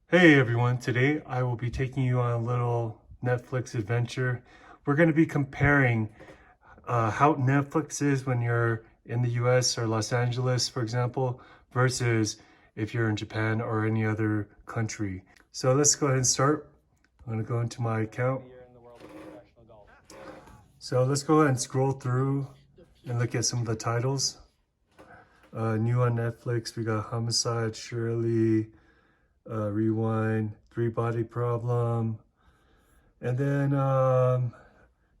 Hey everyone, today I will be taking you on a little Netflix adventure. We're going to be comparing how Netflix is when you're in the US or Los Angeles, for example, versus if you're in Japan or any other country. So let's go ahead and start. I'm going to go into my account. So let's go ahead and scroll through and look at some of the titles. New on Netflix, we got Homicide, Shirley, Rewind, Three Body Problem. And then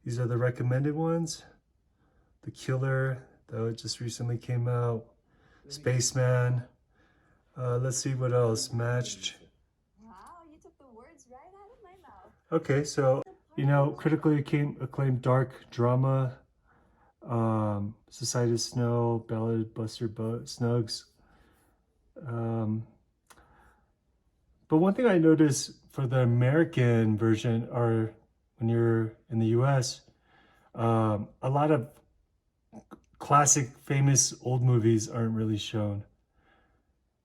these are the recommended ones. The Killer, that just recently came out. Spaceman. Let's see what else. Matched. Wow, you took the words right out of my mouth. Okay, so, critically acclaimed dark drama. Society of Snow, Ballad Buster Snugs. Um, but one thing I noticed for the American version, or when you're in the US, a lot of classic, famous old movies aren't really shown.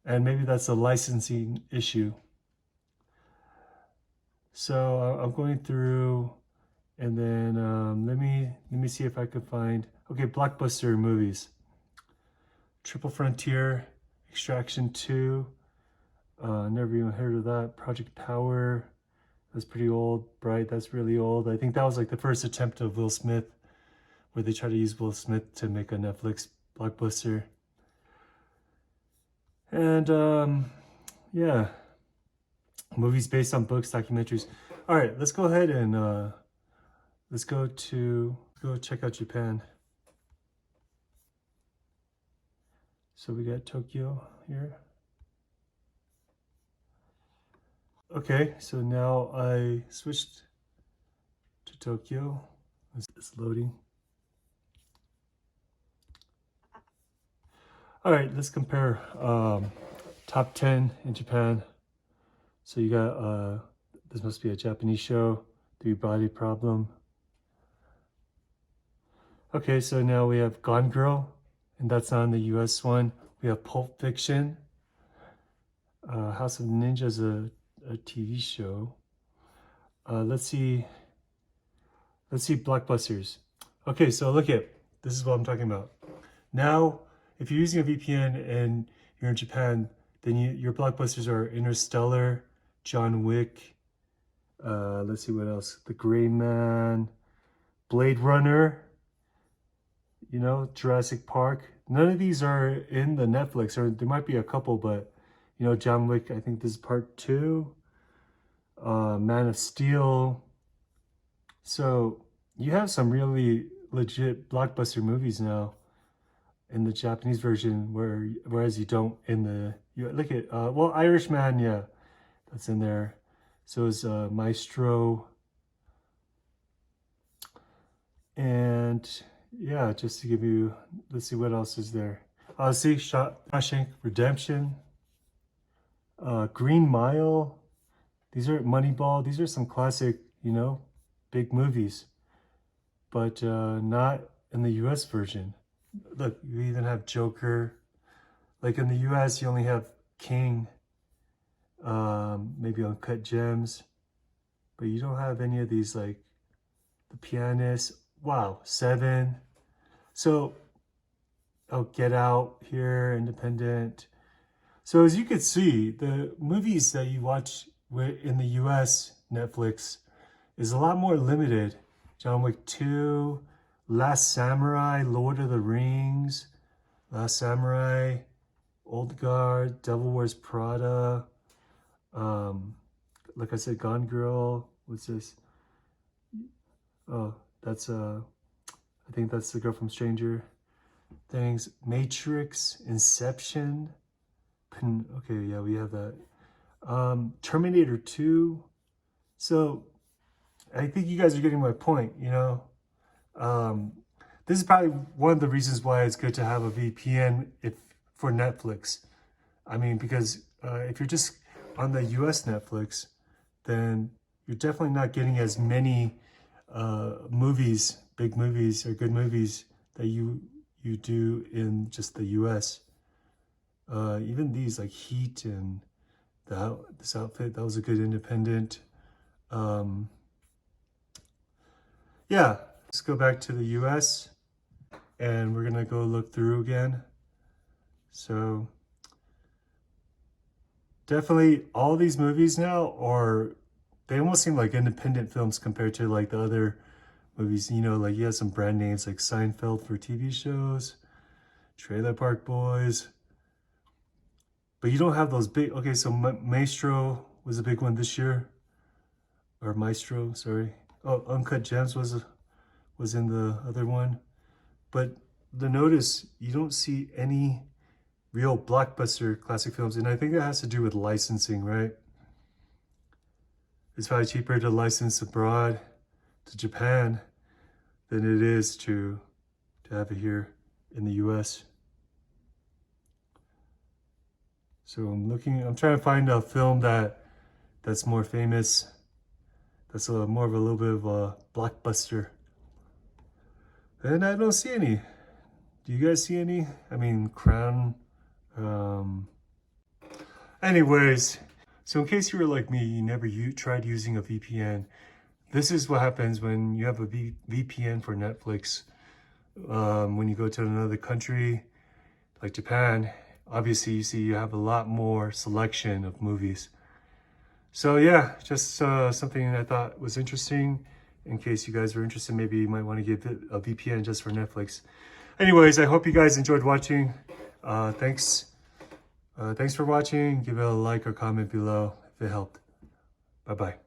And maybe that's a licensing issue. So I'm going through, and then let me see if I could find, okay, blockbuster movies. Triple Frontier, Extraction 2, never even heard of that. Project Power, that's pretty old. Bright, that's really old. I think that was like the first attempt of Will Smith, where they try to use Will Smith to make a Netflix blockbuster. And yeah, movies based on books, documentaries. All right, let's go ahead and let's go check out Japan. So we got Tokyo here. Okay, so now I switched to Tokyo. It's loading. All right, let's compare top 10 in Japan. So you got, this must be a Japanese show, Three Body Problem. Okay, so now we have Gone Girl, and that's not the US one. We have Pulp Fiction. House of Ninja is a TV show. Let's see blockbusters. Okay, so look at, this is what I'm talking about. Now, if you're using a VPN and you're in Japan, then your blockbusters are Interstellar, John Wick, let's see what else, The Gray Man, Blade Runner, Jurassic Park. None of these are in the Netflix, or there might be a couple, but John Wick, I think this is part 2. Man of Steel. So you have some really legit blockbuster movies now in the Japanese version, whereas you don't in the, you look at well, Irishman, yeah, that's in there. So is Maestro, and yeah, just to give you, let's see what else is there. See Shawshank Redemption, Green Mile. These are Moneyball. These are some classic, big movies, but not in the US version. Look, you even have Joker. Like in the US, you only have King, maybe Uncut Gems, but you don't have any of these, like The Pianist. Wow, Seven. So, oh, Get Out here, Independent. So as you could see, the movies that you watch in the US Netflix is a lot more limited. John Wick 2, Last Samurai, Lord of the Rings, Last Samurai, Old Guard, Devil Wears Prada, like I said, Gone Girl. What's this? Oh, that's I think that's the girl from Stranger Things. Matrix, Inception. Okay, yeah, we have that. Terminator 2. So I think you guys are getting my point, this is probably one of the reasons why it's good to have a VPN for Netflix. I mean, because if you're just on the US Netflix, then you're definitely not getting as many movies, big movies or good movies that you do in just the US. Even these like Heat and this outfit. That was a good independent. Yeah, let's go back to the US and we're gonna go look through again. So definitely all these movies now they almost seem like independent films compared to like the other movies, you know, like you have some brand names like Seinfeld for TV shows, Trailer Park Boys, but you don't have those big, okay, so Maestro was a big one this year, or Maestro, sorry. Oh, Uncut Gems was in the other one. But the notice, you don't see any real blockbuster classic films, and I think that has to do with licensing, right? It's probably cheaper to license abroad to Japan than it is to have it here in the US. So I'm trying to find a film that's more famous, that's more of a little bit of a blockbuster. And I don't see any. Do you guys see any? I mean, Crown. Anyways, so in case you were like me, you never tried using a VPN, this is what happens when you have a VPN for Netflix. When you go to another country, like Japan, obviously you have a lot more selection of movies. So yeah, just something I thought was interesting. In case you guys were interested, maybe you might want to get a VPN just for Netflix. Anyways, I hope you guys enjoyed watching. Thanks for watching. Give it a like or comment below if it helped. Bye-bye.